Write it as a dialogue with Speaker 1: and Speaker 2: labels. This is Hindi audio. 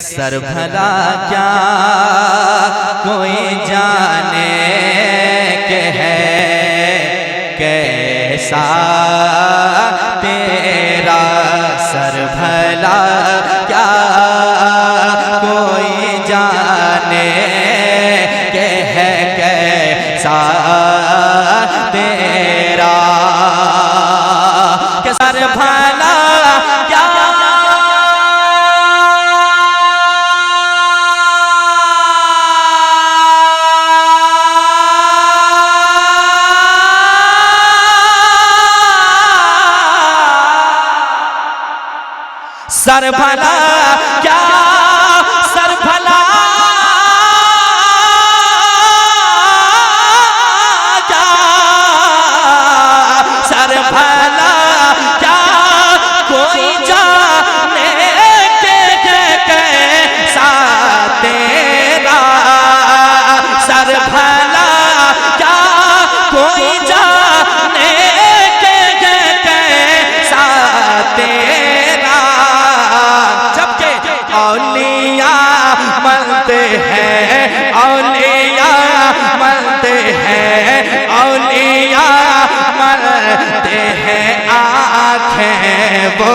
Speaker 1: सर भला क्या कोई जाने के है कैसा तेरा सर भला क्या कोई जाने के है कैसा तेरा के सर भला क्या सर भला क्या सर भला क्या सर भला क्या कोई जाने के कैसा तेरा सर भला क्या कोई जाने के कैसा तेरा औलिया मरते हैं औलिया मरते हैं औलिया मरते हैं आँखें वो